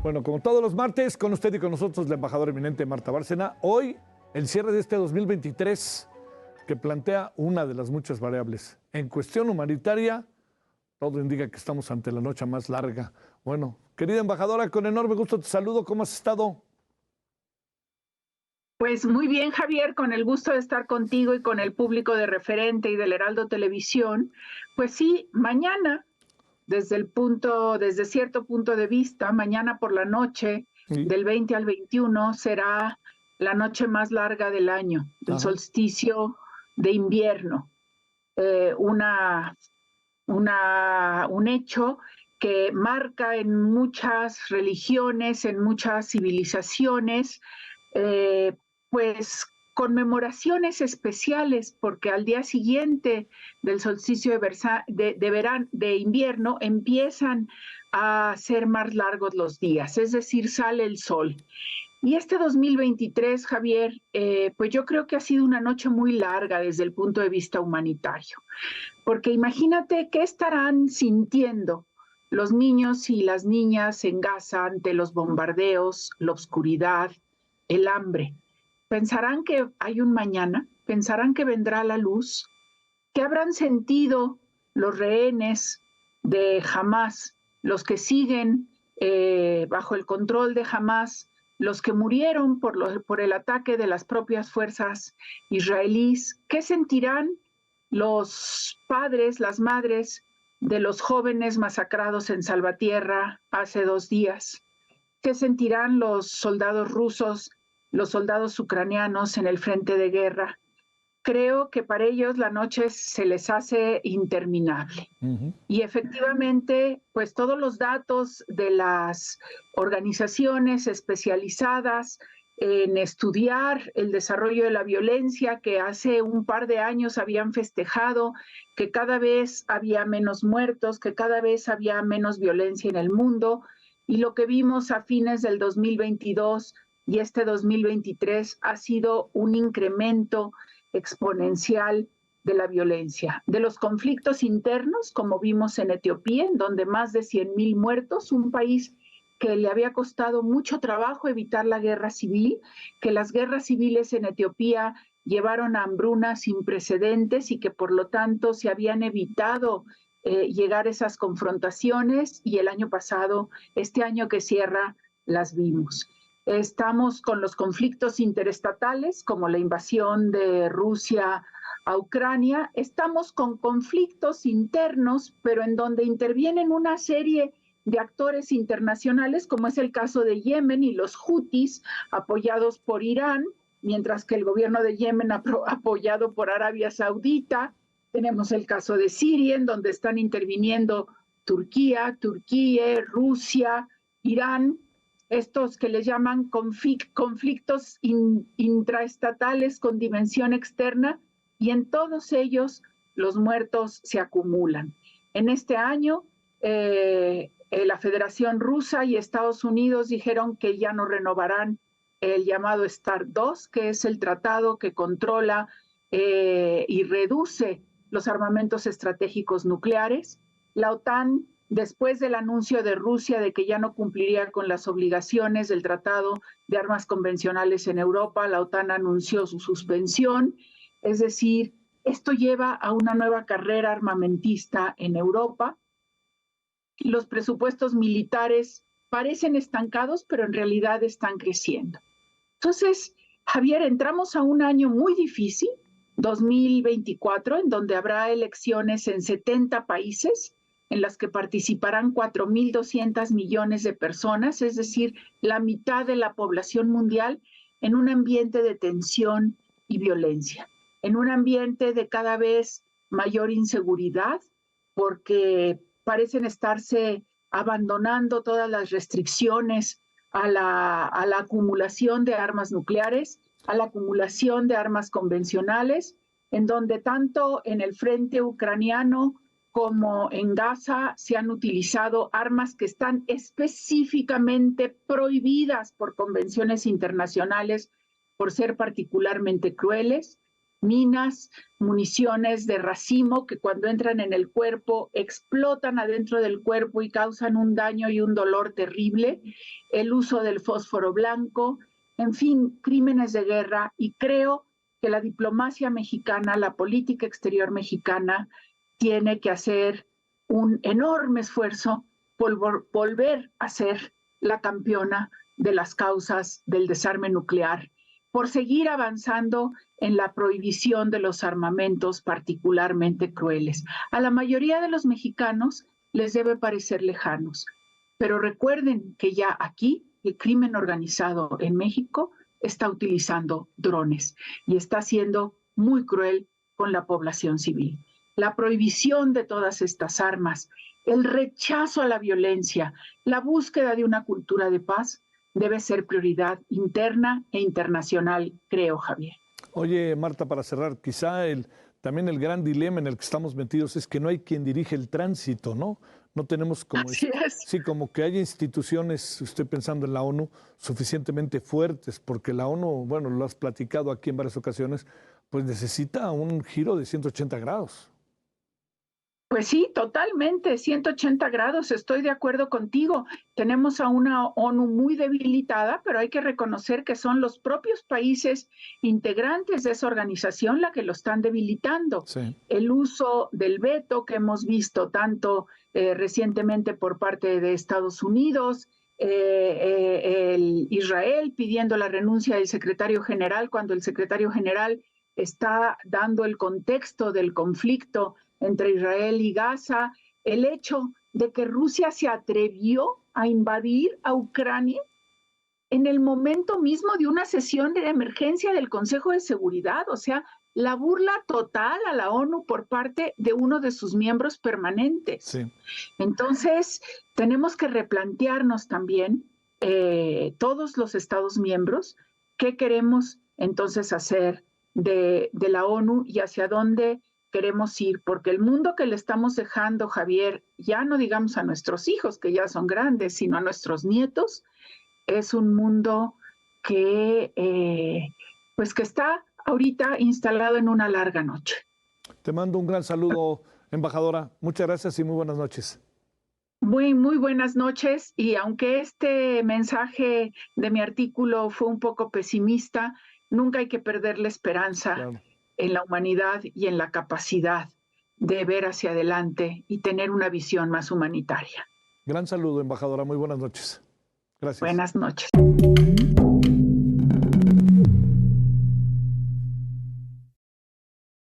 Bueno, como todos los martes, con usted y con nosotros, la embajadora eminente Marta Bárcena. Hoy, el cierre de este 2023, que plantea una de las muchas variables. En cuestión humanitaria, todo indica que estamos ante la noche más larga. Bueno, querida embajadora, con enorme gusto te saludo. ¿Cómo has estado? Pues muy bien, Javier, con el gusto de estar contigo y con el público de Referente y del Heraldo Televisión. Pues sí, mañana, desde cierto punto de vista, mañana por la noche, Sí. del 20 al 21, será la noche más larga del año, el Ajá. solsticio de invierno. Un hecho que marca en muchas religiones, en muchas civilizaciones, eh, pues conmemoraciones especiales, porque al día siguiente del solsticio de invierno empiezan a ser más largos los días, es decir, sale el sol. Y este 2023, Javier, pues yo creo que ha sido una noche muy larga desde el punto de vista humanitario, porque imagínate qué estarán sintiendo los niños y las niñas en Gaza ante los bombardeos, la oscuridad, el hambre. ¿Pensarán que hay un mañana? ¿Pensarán que vendrá la luz? ¿Qué habrán sentido los rehenes de Hamas, los que siguen bajo el control de Hamas, los que murieron por el ataque de las propias fuerzas israelíes? ¿Qué sentirán los padres, las madres de los jóvenes masacrados en Salvatierra hace 2 días? ¿Qué sentirán los soldados rusos, los soldados ucranianos en el frente de guerra? Creo que para ellos la noche se les hace interminable. Uh-huh. Y efectivamente, pues todos los datos de las organizaciones especializadas en estudiar el desarrollo de la violencia, que hace un par de años habían festejado que cada vez había menos muertos, que cada vez había menos violencia en el mundo, y lo que vimos a fines del 2022 y este 2023 ha sido un incremento exponencial de la violencia, de los conflictos internos, como vimos en Etiopía, en donde más de 100,000 muertos, un país que le había costado mucho trabajo evitar la guerra civil, que las guerras civiles en Etiopía llevaron a hambrunas sin precedentes y que por lo tanto se habían evitado llegar a esas confrontaciones, y el año pasado, este año que cierra, las vimos. Estamos con los conflictos interestatales, como la invasión de Rusia a Ucrania. Estamos con conflictos internos, pero en donde intervienen una serie de actores internacionales, como es el caso de Yemen y los Hutis, apoyados por Irán, mientras que el gobierno de Yemen apoyado por Arabia Saudita. Tenemos el caso de Siria, en donde están interviniendo Turquía, Rusia, Irán, estos que les llaman conflictos intraestatales con dimensión externa, y en todos ellos los muertos se acumulan. En este año, la Federación Rusa y Estados Unidos dijeron que ya no renovarán el llamado START 2, que es el tratado que controla y reduce los armamentos estratégicos nucleares. La OTAN, después del anuncio de Rusia de que ya no cumpliría con las obligaciones del Tratado de Armas Convencionales en Europa, la OTAN anunció su suspensión. Es decir, esto lleva a una nueva carrera armamentista en Europa. Los presupuestos militares parecen estancados, pero en realidad están creciendo. Entonces, Javier, entramos a un año muy difícil, 2024, en donde habrá elecciones en 70 países, en las que participarán 4.200 millones de personas, es decir, la mitad de la población mundial, en un ambiente de tensión y violencia, en un ambiente de cada vez mayor inseguridad, porque parecen estarse abandonando todas las restricciones a la acumulación de armas nucleares, a la acumulación de armas convencionales, en donde tanto en el frente ucraniano como en Gaza se han utilizado armas que están específicamente prohibidas por convenciones internacionales por ser particularmente crueles. minas, municiones de racimo que cuando entran en el cuerpo explotan adentro del cuerpo y causan un daño y un dolor terrible, el uso del fósforo blanco, en fin, crímenes de guerra, y creo que la diplomacia mexicana, la política exterior mexicana, tiene que hacer un enorme esfuerzo por volver a ser la campeona de las causas del desarme nuclear, por seguir avanzando en la prohibición de los armamentos particularmente crueles. A la mayoría de los mexicanos les debe parecer lejanos, pero recuerden que ya aquí el crimen organizado en México está utilizando drones y está siendo muy cruel con la población civil. La prohibición de todas estas armas, el rechazo a la violencia, la búsqueda de una cultura de paz debe ser prioridad interna e internacional, creo, Javier. Oye, Marta, para cerrar, quizá también el gran dilema en el que estamos metidos es que no hay quien dirige el tránsito, ¿no? No tenemos como, sí, como que haya instituciones, estoy pensando en la ONU, suficientemente fuertes, porque la ONU, bueno, lo has platicado aquí en varias ocasiones, pues necesita un giro de 180 grados. Pues sí, totalmente, 180 grados, estoy de acuerdo contigo. Tenemos a una ONU muy debilitada, pero hay que reconocer que son los propios países integrantes de esa organización la que lo están debilitando. Sí. El uso del veto que hemos visto tanto recientemente por parte de Estados Unidos, el Israel pidiendo la renuncia del secretario general cuando el secretario general está dando el contexto del conflicto entre Israel y Gaza, el hecho de que Rusia se atrevió a invadir a Ucrania en el momento mismo de una sesión de emergencia del Consejo de Seguridad, o sea, la burla total a la ONU por parte de uno de sus miembros permanentes. Sí. Entonces, tenemos que replantearnos también, todos los Estados miembros, qué queremos entonces hacer de la ONU y hacia dónde queremos ir, porque el mundo que le estamos dejando, Javier, ya no digamos a nuestros hijos, que ya son grandes, sino a nuestros nietos, es un mundo que, pues que está ahorita instalado en una larga noche. Te mando un gran saludo, embajadora. Muchas gracias y muy buenas noches. Muy buenas noches, y aunque este mensaje de mi artículo fue un poco pesimista, nunca hay que perder la esperanza. Claro. En la humanidad y en la capacidad de ver hacia adelante y tener una visión más humanitaria. Gran saludo, embajadora. Muy buenas noches. Gracias. Buenas noches.